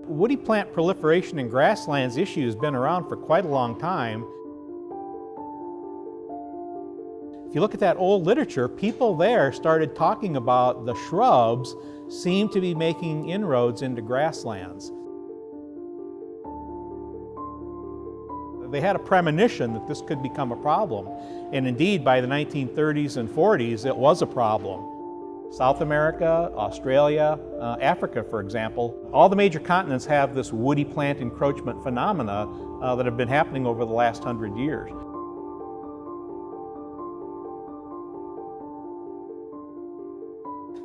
Woody plant proliferation in grasslands issue has been around for quite a long time. If you look at that old literature, people there started talking about the shrubs seem to be making inroads into grasslands. They had a premonition that this could become a problem, and indeed by the 1930s and 40s it was a problem. South America, Australia, Africa, for example, all the major continents have this woody plant encroachment phenomena that have been happening over the last 100 years.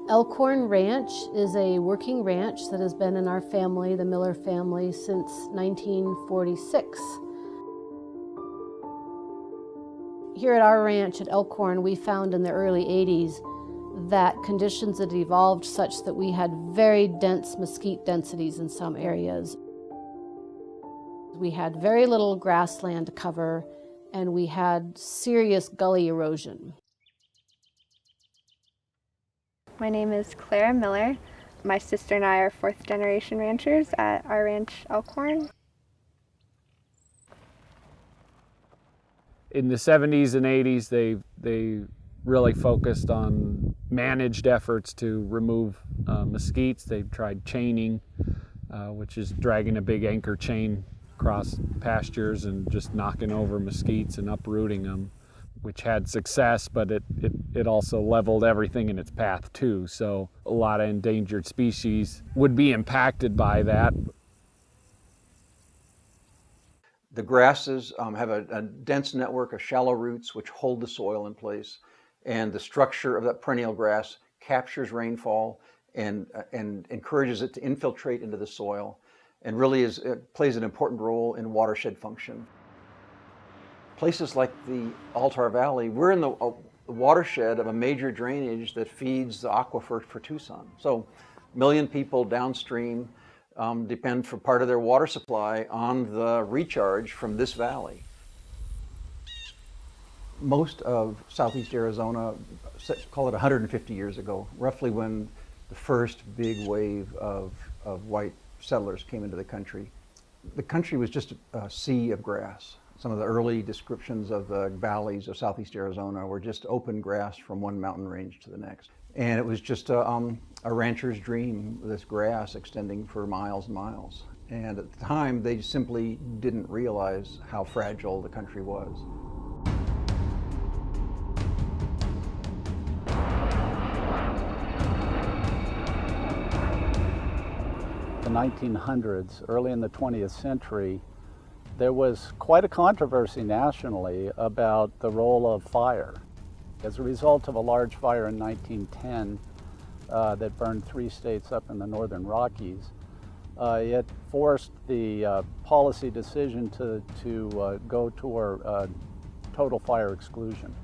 Elkhorn Ranch is a working ranch that has been in our family, the Miller family, since 1946. Here at our ranch at Elkhorn, we found in the early 80s that conditions had evolved such that we had very dense mesquite densities in some areas. We had very little grassland cover, and we had serious gully erosion. My name is Clara Miller. My sister and I are fourth-generation ranchers at our ranch Elkhorn. In the 70s and 80s, they really focused on managed efforts to remove mesquites. They tried chaining, which is dragging a big anchor chain across pastures and just knocking over mesquites and uprooting them, which had success, but it also leveled everything in its path too. So a lot of endangered species would be impacted by that. The grasses have a dense network of shallow roots which hold the soil in place, and the structure of that perennial grass captures rainfall and encourages it to infiltrate into the soil, and really plays an important role in watershed function. Places like the Altar Valley, we're in the watershed of a major drainage that feeds the aquifer for Tucson. So a million people downstream depend for part of their water supply on the recharge from this valley. Most of southeast Arizona, call it 150 years ago, roughly when the first big wave of white settlers came into the country was just a sea of grass. Some of the early descriptions of the valleys of southeast Arizona were just open grass from one mountain range to the next. And it was just a rancher's dream, this grass extending for miles and miles. And at the time, they simply didn't realize how fragile the country was. The 1900s, early in the 20th century, there was quite a controversy nationally about the role of fire. As a result of a large fire in 1910 that burned 3 states up in the northern Rockies, it forced the policy decision to go toward total fire exclusion.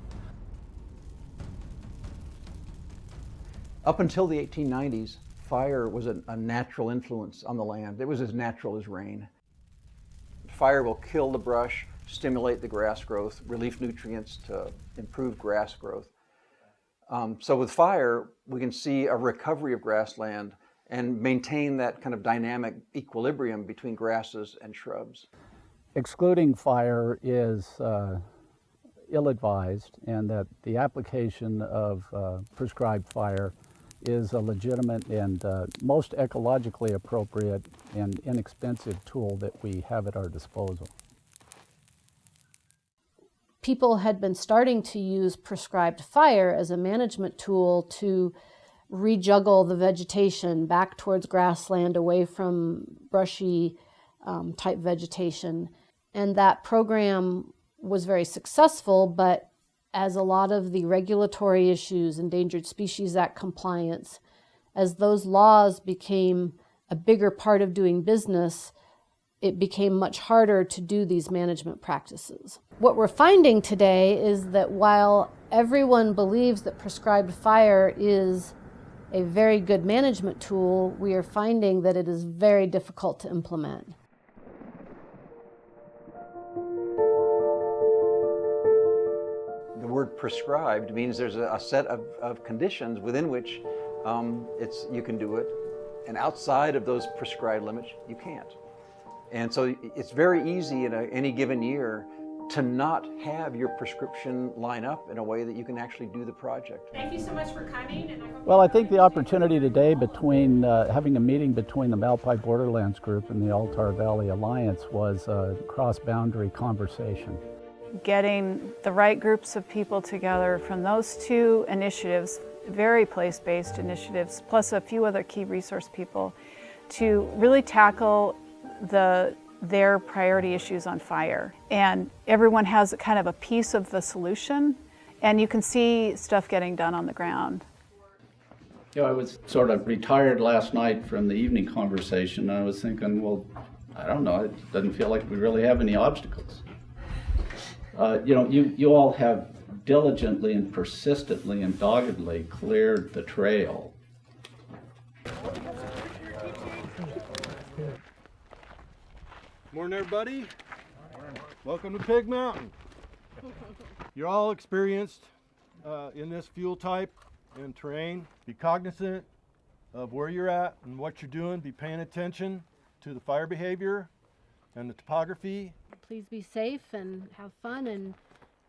Up until the 1890s, fire was a natural influence on the land. It was as natural as rain. Fire will kill the brush, stimulate the grass growth, release nutrients to improve grass growth. So with fire, we can see a recovery of grassland and maintain that kind of dynamic equilibrium between grasses and shrubs. Excluding fire is ill-advised, and that the application of prescribed fire is a legitimate and most ecologically appropriate and inexpensive tool that we have at our disposal. People had been starting to use prescribed fire as a management tool to rejuggle the vegetation back towards grassland, away from brushy type vegetation. And that program was very successful, but as a lot of the regulatory issues, Endangered Species Act compliance, as those laws became a bigger part of doing business, it became much harder to do these management practices. What we're finding today is that while everyone believes that prescribed fire is a very good management tool, we are finding that it is very difficult to implement. The word prescribed means there's a set of conditions within which you can do it. And outside of those prescribed limits, you can't. And so it's very easy in any given year to not have your prescription line up in a way that you can actually do the project. Thank you so much for coming. And Well, I think the opportunity today between having a meeting between the Malpai Borderlands Group and the Altar Valley Alliance was a cross-boundary conversation. Getting the right groups of people together from those two initiatives, very place-based initiatives, plus a few other key resource people, to really tackle their priority issues on fire. And everyone has kind of a piece of the solution, and you can see stuff getting done on the ground. You know, I was sort of retired last night from the evening conversation, and I was thinking, well, I don't know, it doesn't feel like we really have any obstacles. You all have diligently and persistently and doggedly cleared the trail. Morning, everybody. Welcome to Pig Mountain. You're all experienced in this fuel type and terrain. Be cognizant of where you're at and what you're doing. Be paying attention to the fire behavior and the topography. Please be safe and have fun, and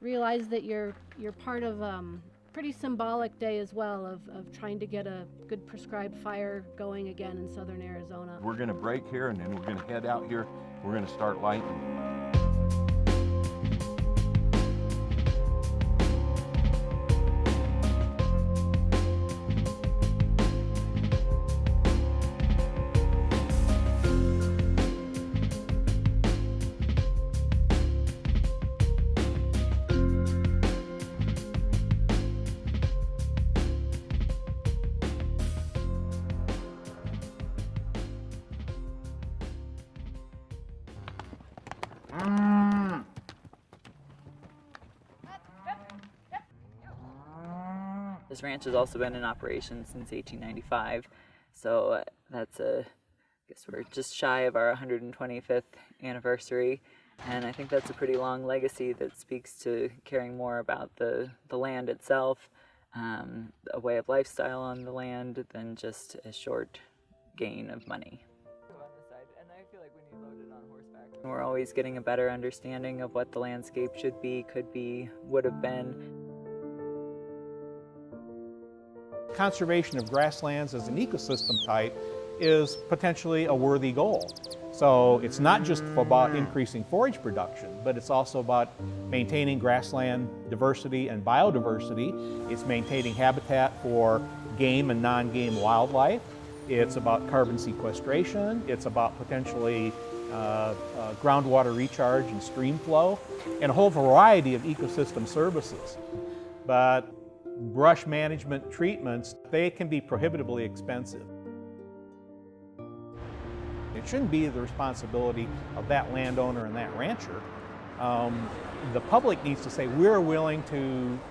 realize that you're part of pretty symbolic day as well of trying to get a good prescribed fire going again in southern Arizona. We're going to break here and then we're going to head out here. We're going to start lighting. This ranch has also been in operation since 1895, so that's I guess we're just shy of our 125th anniversary, and I think that's a pretty long legacy that speaks to caring more about the land itself, a way of lifestyle on the land, than just a short gain of money. And I feel like when you load it on horseback, we're always getting a better understanding of what the landscape should be, could be, would have been. Conservation of grasslands as an ecosystem type is potentially a worthy goal. So it's not just about increasing forage production, but it's also about maintaining grassland diversity and biodiversity. It's maintaining habitat for game and non-game wildlife. It's about carbon sequestration. It's about potentially groundwater recharge and stream flow, and a whole variety of ecosystem services. But brush management treatments, they can be prohibitively expensive. It shouldn't be the responsibility of that landowner and that rancher. The public needs to say, we're willing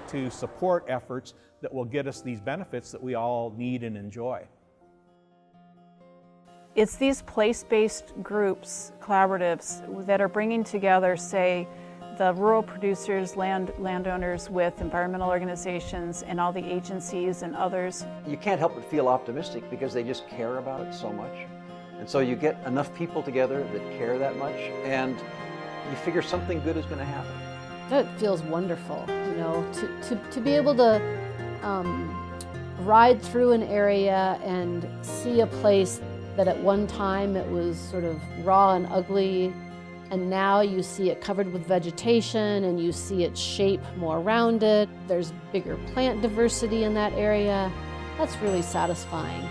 to support efforts that will get us these benefits that we all need and enjoy. It's these place-based groups, collaboratives, that are bringing together, say, the rural producers, landowners with environmental organizations and all the agencies and others. You can't help but feel optimistic because they just care about it so much. And so you get enough people together that care that much, and you figure something good is going to happen. It feels wonderful, you know, to be able to ride through an area and see a place that at one time it was sort of raw and ugly, and now you see it covered with vegetation and you see its shape more rounded. There's bigger plant diversity in that area. That's really satisfying.